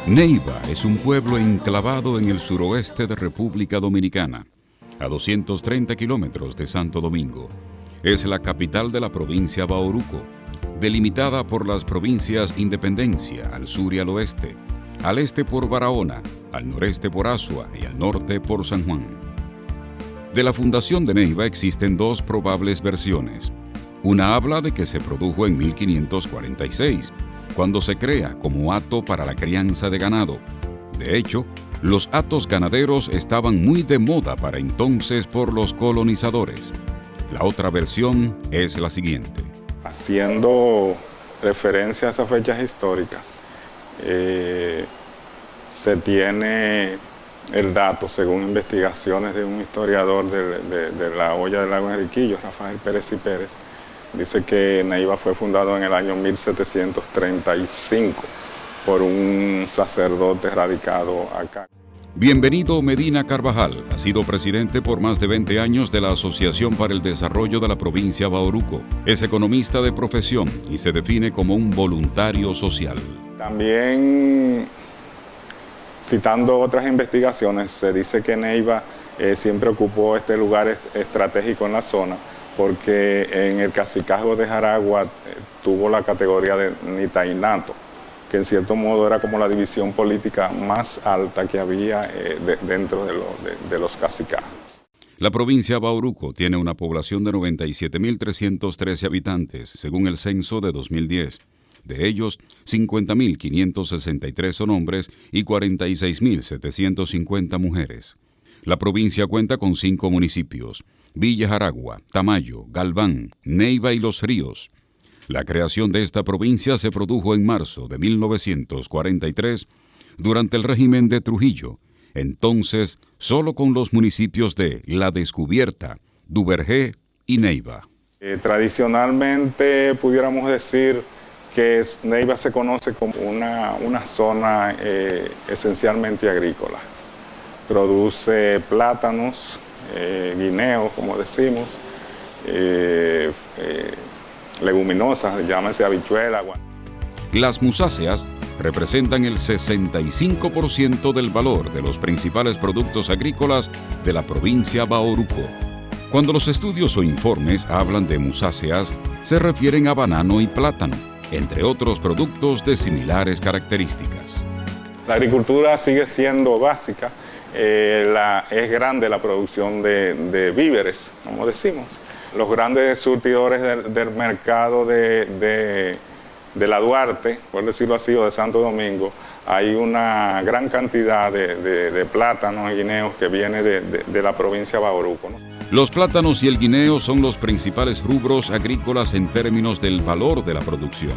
Neiva es un pueblo enclavado en el suroeste de República Dominicana, a 230 kilómetros de Santo Domingo. Es la capital de la provincia Bauruco, delimitada por las provincias Independencia al sur y al oeste, al este por Barahona, al noreste por Azua y al norte por San Juan. De la fundación de Neiva existen dos probables versiones. Una habla de que se produjo en 1546, cuando se crea como hato para la crianza de ganado. De hecho, los hatos ganaderos estaban muy de moda para entonces por los colonizadores. La otra versión es la siguiente. Haciendo referencia a esas fechas históricas, se tiene el dato, según investigaciones de un historiador de la Hoya del Lago Enriquillo, Rafael Pérez y Pérez, dice que Neiva fue fundado en el año 1735 por un sacerdote radicado acá. Bienvenido Medina Carvajal. Ha sido presidente por más de 20 años de la Asociación para el Desarrollo de la Provincia Bauruco. Es economista de profesión y se define como un voluntario social. También, citando otras investigaciones, se dice que Neiva siempre ocupó este lugar estratégico en la zona, porque en el cacicazgo de Jaragua tuvo la categoría de nitainato, que en cierto modo era como la división política más alta que había dentro de los cacicazgos. La provincia Bauruco tiene una población de 97.313 habitantes, según el censo de 2010. De ellos, 50.563 son hombres y 46.750 mujeres. La provincia cuenta con 5 municipios: Villa Jaragua, Tamayo, Galván, Neiva y Los Ríos. La creación de esta provincia se produjo en marzo de 1943, durante el régimen de Trujillo, entonces solo con los municipios de La Descubierta, Duvergé y Neiva. Tradicionalmente pudiéramos decir que Neiva se conoce como una zona esencialmente agrícola. Produce plátanos, guineos, como decimos, leguminosas, llámese habichuela. Las musáceas representan el 65% del valor de los principales productos agrícolas de la provincia Bauruco. Cuando los estudios o informes hablan de musáceas, se refieren a banano y plátano, entre otros productos de similares características. La agricultura sigue siendo básica. Es grande la producción de víveres, como decimos. Los grandes surtidores del mercado de la Duarte, por decirlo así, o de Santo Domingo, hay una gran cantidad de plátanos y guineos que viene de la provincia Bauruco, ¿no? Los plátanos y el guineo son los principales rubros agrícolas en términos del valor de la producción.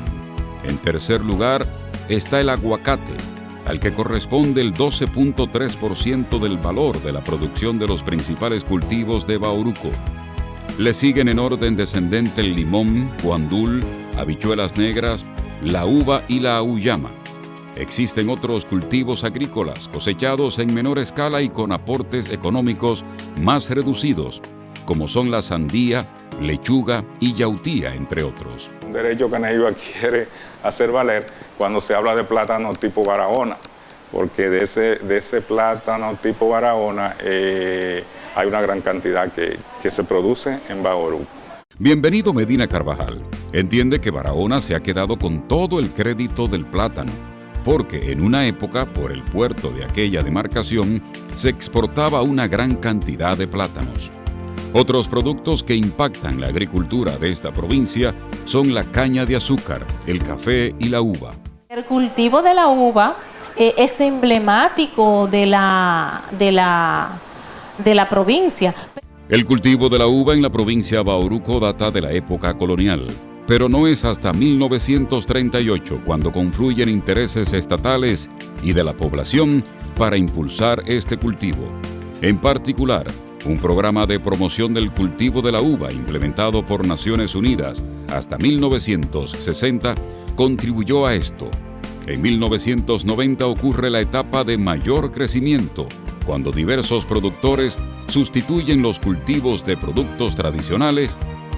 En tercer lugar está el aguacate, al que corresponde el 12.3% del valor de la producción de los principales cultivos de Bauruco. Le siguen en orden descendente el limón, guandul, habichuelas negras, la uva y la auyama. Existen otros cultivos agrícolas cosechados en menor escala y con aportes económicos más reducidos, como son la sandía, lechuga y yautía, entre otros. Un derecho que Neiva quiere hacer valer cuando se habla de plátano tipo Barahona, porque de ese plátano tipo Barahona hay una gran cantidad que se produce en Bauruco. Bienvenido Medina Carvajal. Entiende que Barahona se ha quedado con todo el crédito del plátano, porque en una época, por el puerto de aquella demarcación, se exportaba una gran cantidad de plátanos. Otros productos que impactan la agricultura de esta provincia son la caña de azúcar, el café y la uva. El cultivo de la uva es emblemático de la provincia. El cultivo de la uva en la provincia Bauruco data de la época colonial, pero no es hasta 1938 cuando confluyen intereses estatales y de la población para impulsar este cultivo. En particular, un programa de promoción del cultivo de la uva implementado por Naciones Unidas hasta 1960 contribuyó a esto. En 1990 ocurre la etapa de mayor crecimiento, cuando diversos productores sustituyen los cultivos de productos tradicionales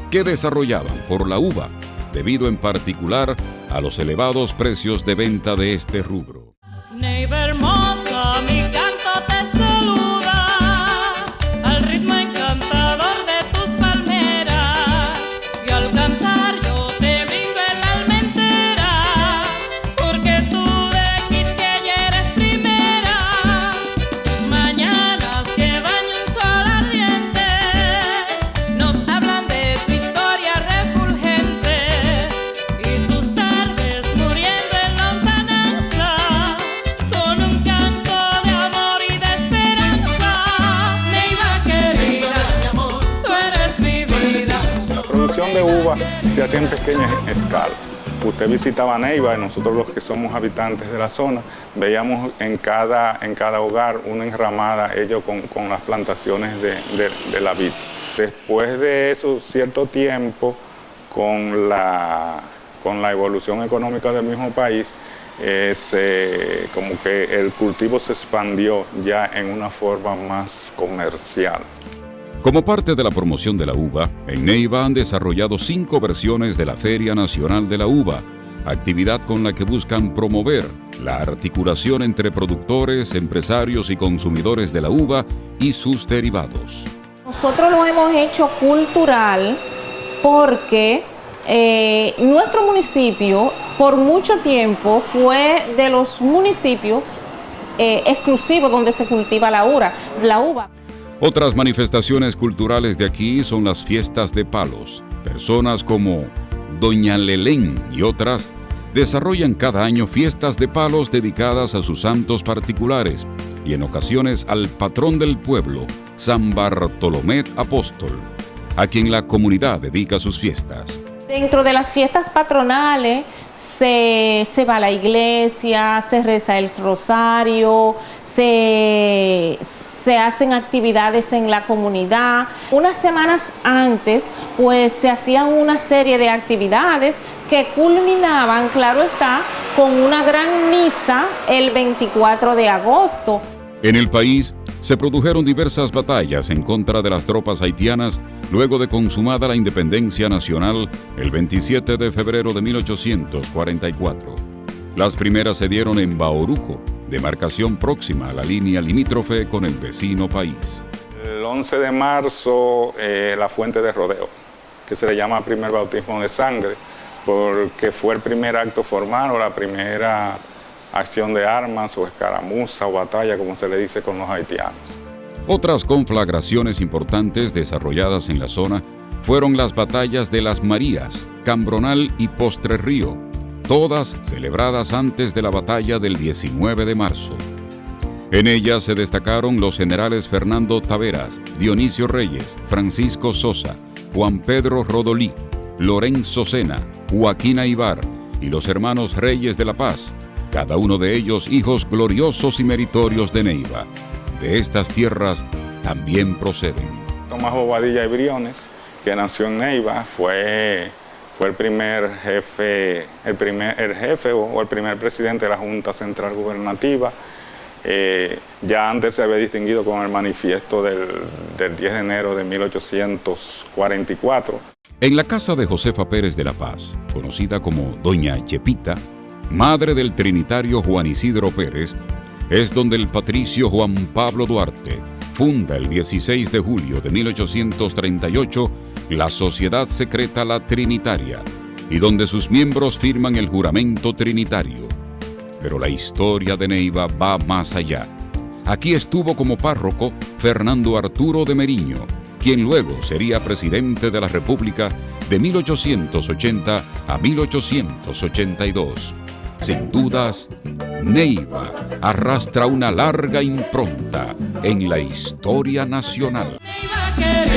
que desarrollaban por la uva, debido en particular a los elevados precios de venta de este rubro. Neiva hermosa, mi canto te saluda, al ritmo encantador de tus palmeras, y al cantar yo te brindo el alma entera, porque tú de Quisqueya eres primera. Tus mañanas que baña un sol ardiente nos hablan de tu historia refulgente, y tus tardes muriendo en lontananza son un canto de amor y de esperanza. Neiva querida, tú eres mi vida. La producción de uva se hacía en pequeña escala. Usted visitaba Neiva y nosotros los que somos habitantes de la zona veíamos en cada hogar una enramada hecho con las plantaciones de la vid. Después de eso, cierto tiempo, con la evolución económica del mismo país, como que el cultivo se expandió ya en una forma más comercial. Como parte de la promoción de la uva, en Neiva han desarrollado 5 versiones de la Feria Nacional de la Uva, actividad con la que buscan promover la articulación entre productores, empresarios y consumidores de la uva y sus derivados. Nosotros lo hemos hecho cultural porque nuestro municipio por mucho tiempo fue de los municipios exclusivos donde se cultiva la uva. Otras manifestaciones culturales de aquí son las fiestas de palos. Personas como Doña Lelén y otras desarrollan cada año fiestas de palos dedicadas a sus santos particulares y en ocasiones al patrón del pueblo, San Bartolomé Apóstol, a quien la comunidad dedica sus fiestas. Dentro de las fiestas patronales se va a la iglesia, se reza el rosario, se hacen actividades en la comunidad. Unas semanas antes, pues se hacían una serie de actividades que culminaban, claro está, con una gran misa el 24 de agosto. En el país se produjeron diversas batallas en contra de las tropas haitianas luego de consumada la independencia nacional el 27 de febrero de 1844. Las primeras se dieron en Bauruco, demarcación próxima a la línea limítrofe con el vecino país. El 11 de marzo, la fuente de rodeo, que se le llama primer bautismo de sangre, porque fue el primer acto formal o la primera acción de armas o escaramuza o batalla, como se le dice, con los haitianos. Otras conflagraciones importantes desarrolladas en la zona fueron las batallas de Las Marías, Cambronal y Postre Río, todas celebradas antes de la batalla del 19 de marzo. En ellas se destacaron los generales Fernando Taveras, Dionisio Reyes, Francisco Sosa, Juan Pedro Rodolí, Lorenzo Sena, Joaquín Aybar y los hermanos Reyes de la Paz, cada uno de ellos hijos gloriosos y meritorios de Neiva. De estas tierras también proceden Tomás Bobadilla y Briones, que nació en Neiva, fue el primer jefe, el primer presidente de la Junta Central Gubernativa. Ya antes se había distinguido con el manifiesto del 10 de enero de 1844. En la casa de Josefa Pérez de la Paz, conocida como Doña Chepita, madre del trinitario Juan Isidro Pérez, es donde el patricio Juan Pablo Duarte funda el 16 de julio de 1838 la Sociedad Secreta La Trinitaria y donde sus miembros firman el juramento trinitario. Pero la historia de Neiva va más allá. Aquí estuvo como párroco Fernando Arturo de Meriño, quien luego sería presidente de la República de 1880 a 1882. Sin dudas, Neiva arrastra una larga impronta en la historia nacional. Neiva querida.